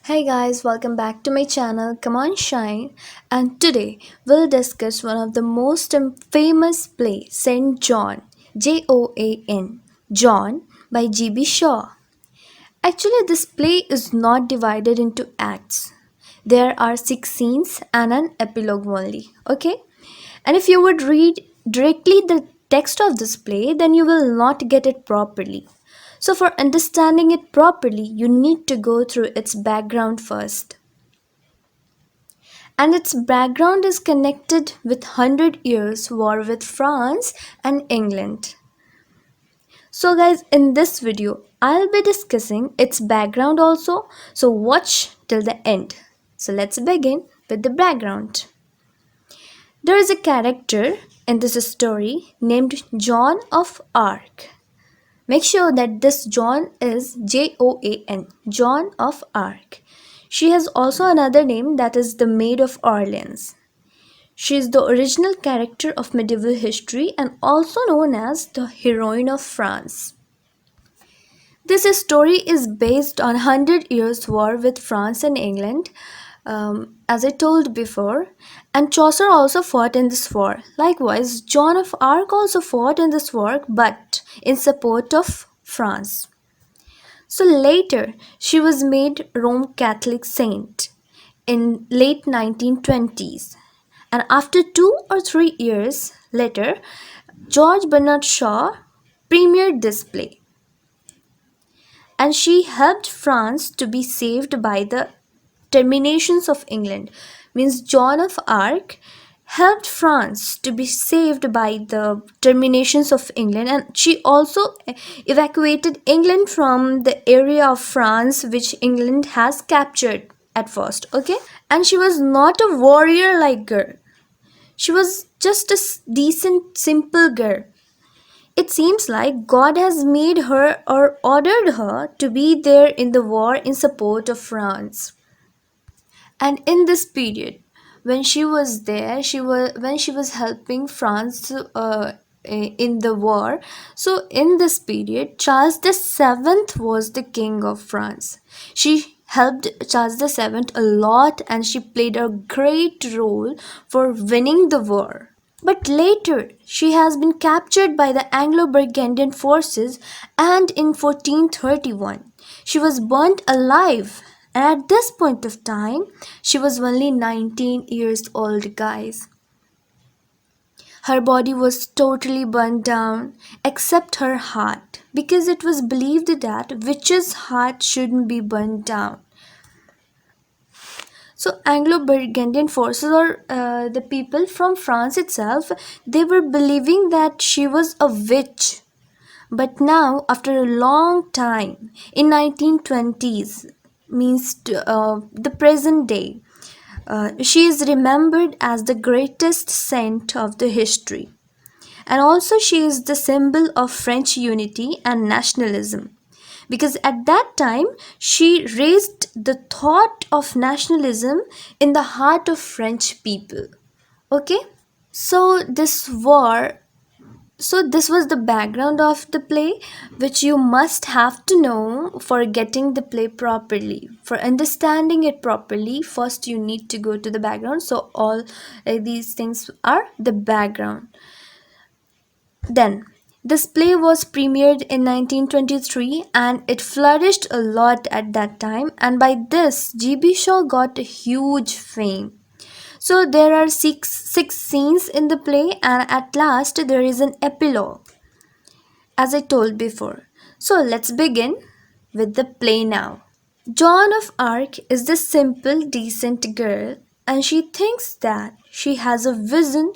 Hey guys, welcome back to my channel. Come on, shine. And today we'll discuss one of the most famous play, Saint Joan, Joan, John by G.B Shaw. Actually, this play is not divided into acts. There are six scenes and an epilogue only. Okay, and if you would read directly the text of this play, then you will not get it properly. So, for understanding it properly, you need to go through its background first. And its background is connected with 100 years war with France and England. So guys, in this video I'll be discussing its background also, so watch till the end. So let's begin with the background. There is a character in this story named Joan of Arc. Make sure that this Joan is Joan, Joan of Arc. She has also another name, that is the Maid of Orleans. She is the original character of medieval history and also known as the heroine of France. This story is based on 100 years war with France and England, as I told before, and Chaucer also fought in this war. Likewise, Joan of Arc also fought in this war but in support of France. So later, she was made Rome Catholic saint in late 1920s. And after 2 or 3 years later, George Bernard Shaw premiered this play. And she helped France to be saved by the terminations of England. Means Joan of Arc helped France to be saved by the terminations of England, and she also evacuated England from the area of France which England has captured at first. Okay, and she was not a warrior like girl. She was just a decent, simple girl. It seems like God has made her or ordered her to be there in the war in support of France. And in this period, when she was there, when she was helping France in the war. So in this period, Charles the Seventh was the king of France. She helped Charles the Seventh a lot, and she played a great role for winning the war. But later, she has been captured by the Anglo-Burgundian forces, and in 1431, she was burnt alive. And at this point of time, she was only 19 years old, guys. Her body was totally burnt down, except her heart, because it was believed that witches' heart shouldn't be burnt down. So Anglo-Burgundian forces, or the people from France itself, they were believing that she was a witch. But now, after a long time, in 1920s, means the present day, she is remembered as the greatest saint of the history. And also she is the symbol of French unity and nationalism, because at that time she raised the thought of nationalism in the heart of French people. Okay, so this was the background of the play, which you must have to know for getting the play properly. For understanding it properly, first you need to go to the background. So all these things are the background. Then, this play was premiered in 1923 and it flourished a lot at that time, and by this G.B Shaw got a huge fame. So there are six scenes in the play, and at last there is an epilogue, as I told before. So let's begin with the play now. Joan of Arc is the simple, decent girl, and she thinks that she has a vision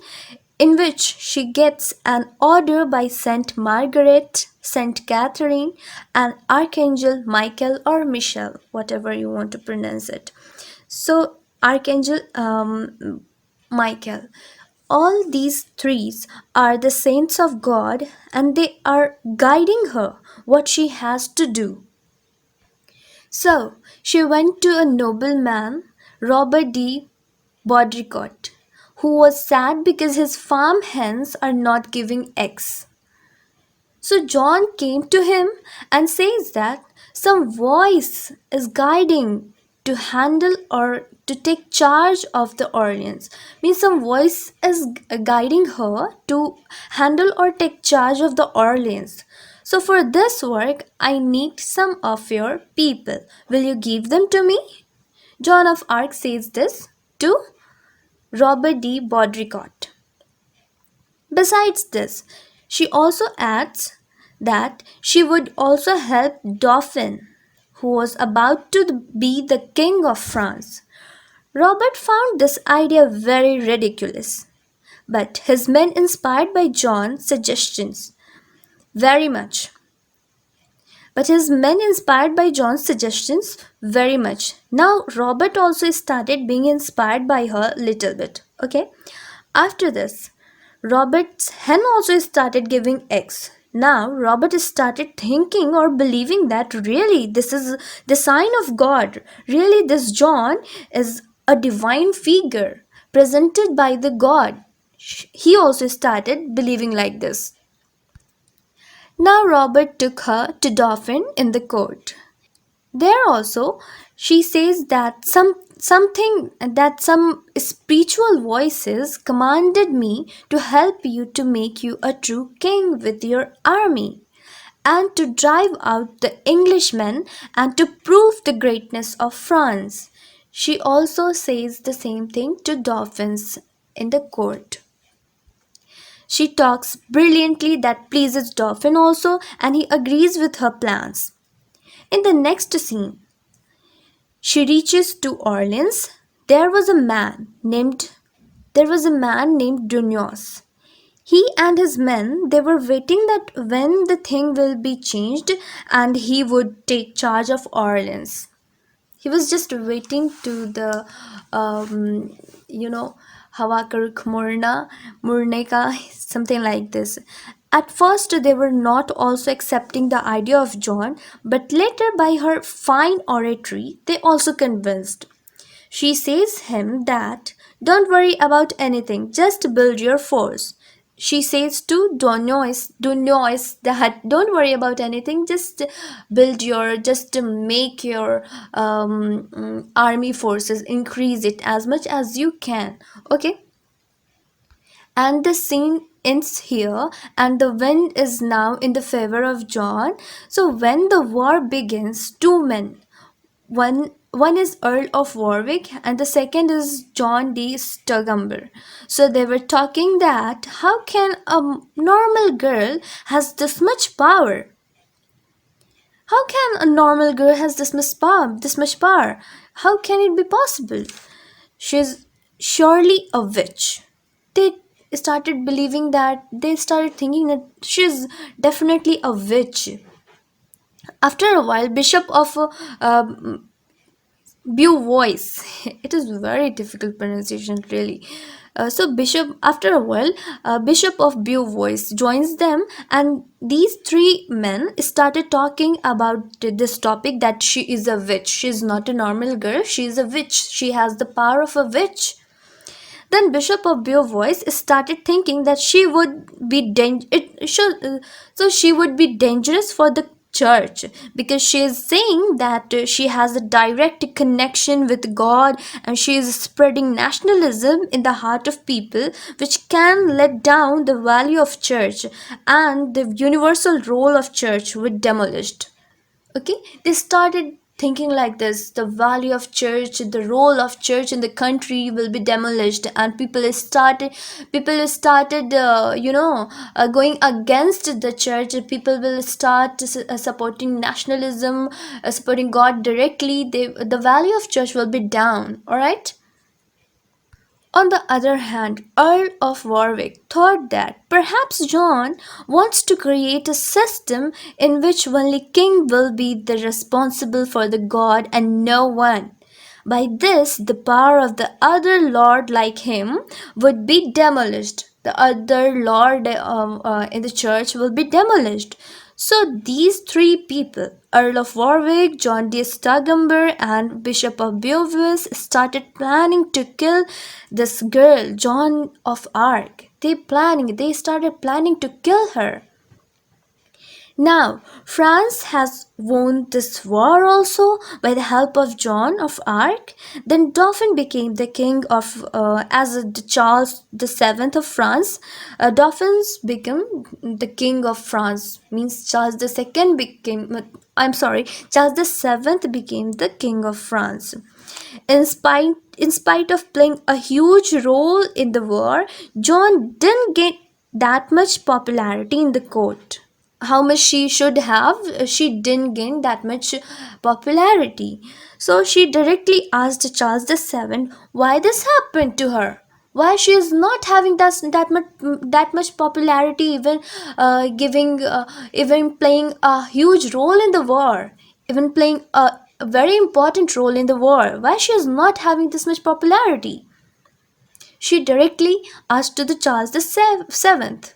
in which she gets an order by Saint Margaret, Saint Catherine, and Archangel Michael or Michel, whatever you want to pronounce it. So, Archangel Michael. All these threes are the saints of God, and they are guiding her what she has to do. So she went to a nobleman, Robert de Baudricourt, who was sad because his farm hens are not giving eggs. So John came to him and says that some voice is guiding to handle or to take charge of the Orleans. Means some voice is guiding her to handle or take charge of the Orleans. So for this work, I need some of your people. Will you give them to me? Joan of Arc says this to Robert de Baudricourt. Besides this, she also adds that she would also help Dauphin, who was about to be the king of France. Robert found this idea very ridiculous, but his men, inspired by John's suggestions, very much. But his men, inspired by John's suggestions, very much. Now, Robert also started being inspired by her little bit. Okay. After this, Robert's hen also started giving eggs. Now, Robert started thinking or believing that really this is the sign of God. Really, this John is a divine figure presented by the God. He also started believing like this. Now, Robert took her to Dauphin in the court. There also, she says that some spiritual voices commanded me to help you to make you a true king with your army, and to drive out the Englishmen and to prove the greatness of France. She also says the same thing to Dauphins in the court. She talks brilliantly that pleases Dauphin also, and he agrees with her plans. In the next scene, she reaches to Orleans. There was a man named Dunos. He and his men, they were waiting that when the thing will be changed and he would take charge of Orleans. He was just waiting to the um, you know Hawa Karuk Murna Murneka, something like this. At first they were not also accepting the idea of John, but later by her fine oratory they also convinced. She says him that don't worry about anything, just build your force. She says to Donois that don't worry about anything, just make your army forces, increase it as much as you can. Okay, and the scene ends here, and the wind is now in the favor of John. So when the war begins, two men, one is Earl of Warwick and the second is John de Sturgumber. So they were talking that how can a normal girl has this much power? How can a normal girl has this much power? This much power? How can it be possible? She's surely a witch. They started believing that. They started thinking that she's definitely a witch. After a while, Bishop of Beauvois. It is very difficult pronunciation, really. So Bishop, after a while, Bishop of Beauvois joins them, and these three men started talking about this topic that she is a witch. She is not a normal girl. She is a witch. She has the power of a witch. Then Bishop of Beauvois started thinking that she would be so she would be dangerous for the church, because she is saying that she has a direct connection with God, and she is spreading nationalism in the heart of people, which can let down the value of church, and the universal role of church would demolished. Okay, they started thinking like this: the value of church, the role of church in the country will be demolished, and people started going against the church. People will start supporting nationalism, supporting God directly. The value of church will be down. All right. On the other hand, Earl of Warwick thought that perhaps John wants to create a system in which only king will be the responsible for the god and no one. By this, the power of the other lord like him would be demolished. The other lord in the church will be demolished. So these three people, Earl of Warwick, John de Sturgumber, and Bishop of Beauvois, started planning to kill this girl, Joan of Arc. They started planning to kill her. Now, France has won this war also by the help of John of Arc. Then Dauphin became the king of, the Charles the Seventh of France. Dauphins became the king of France. Means Charles the Second became. I'm sorry, Charles the Seventh became the king of France. In spite of playing a huge role in the war, John didn't get that much popularity in the court. How much she should have, she didn't gain that much popularity. So she directly asked Charles VII why this happened to her, why she is not having that much popularity, even giving even playing a huge role in the war, even playing a very important role in the war, why she is not having this much popularity. She directly asked to the Charles the Seventh.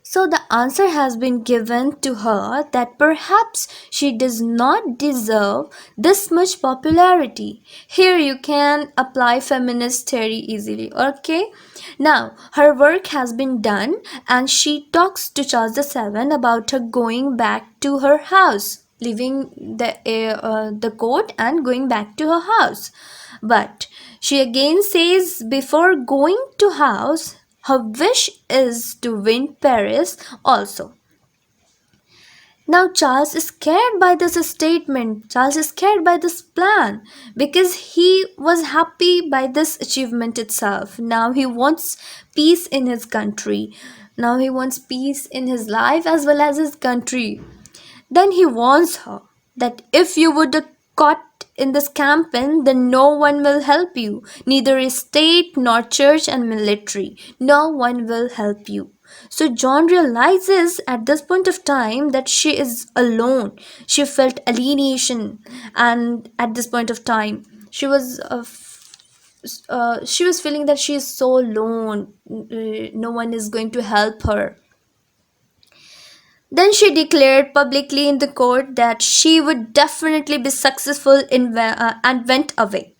So the answer has been given to her that perhaps she does not deserve this much popularity. Here you can apply feminist theory easily, okay? Now, her work has been done and she talks to Charles VII about her going back to her house, leaving the court and going back to her house. But she again says before going to house, her wish is to win Paris also. Now Charles is scared by this statement. Charles is scared by this plan because he was happy by this achievement itself. Now he wants peace in his country. Now he wants peace in his life as well as his country. Then he warns her that if you would caught in this campaign, then no one will help you. Neither state nor church and military. No one will help you. So John realizes at this point of time that she is alone. She felt alienation, and at this point of time, she was feeling that she is so alone. No one is going to help her. Then she declared publicly in the court that she would definitely be successful and went away.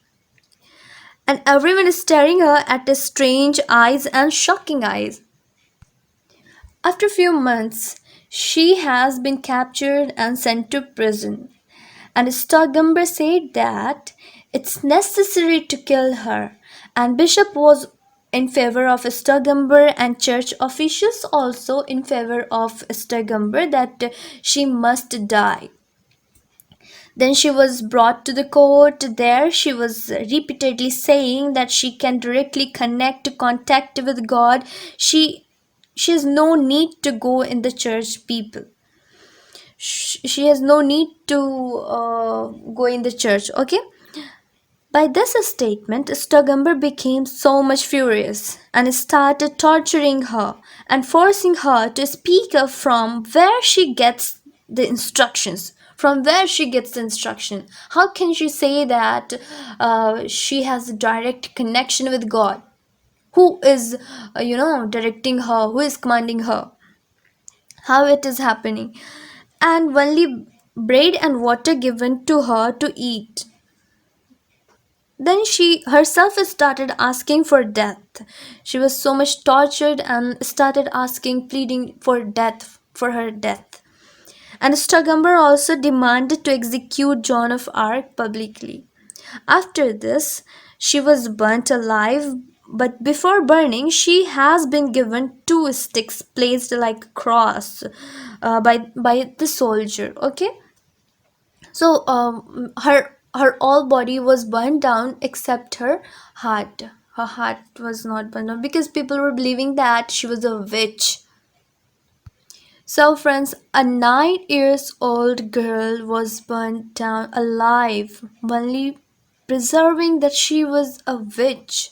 And everyone is staring her at her strange eyes and shocking eyes. After a few months, she has been captured and sent to prison. And Stargumber said that it's necessary to kill her. And Bishop was in favor of Stargumber and church officials also in favor of Stargumber that she must die. Then she was brought to the court. There she was repeatedly saying that she can directly contact with God. She has no need to go in the church people. She has no need to go in the church, okay? By this statement, Stagumber became so much furious and started torturing her and forcing her to speak up from where she gets the instructions. From where she gets the instruction. How can she say that she has a direct connection with God? Who is, directing her? Who is commanding her? How it is happening? And only bread and water given to her to eat. Then she herself started asking for death. She was so much tortured and started asking, pleading for death, for her death. And Stagumber also demanded to execute Joan of Arc publicly. After this, she was burnt alive, but before burning, she has been given two sticks placed like a cross by the soldier. Okay, so her all body was burned down except her heart. Her heart was not burned down because people were believing that she was a witch. So friends, a 9 years old girl was burned down alive, only preserving that she was a witch.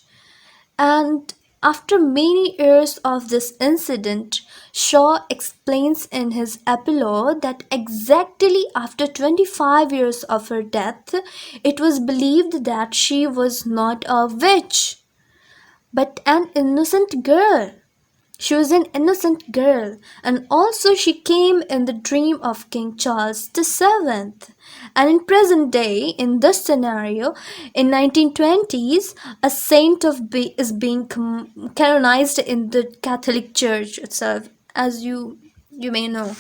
And after many years of this incident, Shaw explains in his epilogue that exactly after 25 years of her death, it was believed that she was not a witch, but an innocent girl. She was an innocent girl, and also she came in the dream of King Charles VII. And in present day, in this scenario, in 1920s, a saint is being canonized in the Catholic Church itself, as you may know.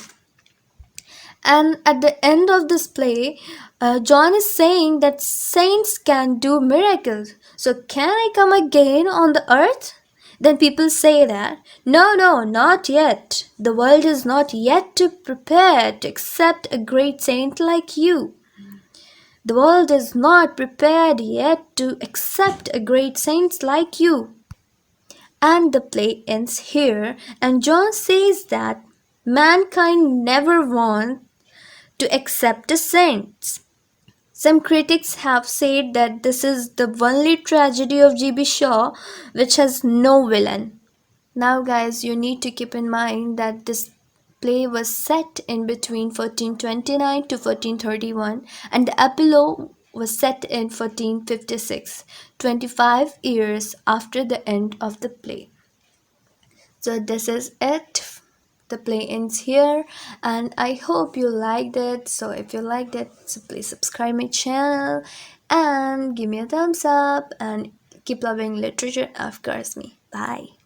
And at the end of this play, John is saying that saints can do miracles. So, can I come again on the earth? Then people say that, no, no, not yet. The world is not yet too prepared to accept a great saint like you. The world is not prepared yet to accept a great saint like you. And the play ends here, and John says that mankind never wants to accept the saints. Some critics have said that this is the only tragedy of G.B. Shaw which has no villain. Now, guys, you need to keep in mind that this play was set in between 1429 to 1431, and the epilogue was set in 1456, 25 years after the end of the play. So this is it. The play ends here, and I hope you liked it. So if you liked it, so please subscribe my channel and give me a thumbs up and keep loving literature, of course. Me. Bye.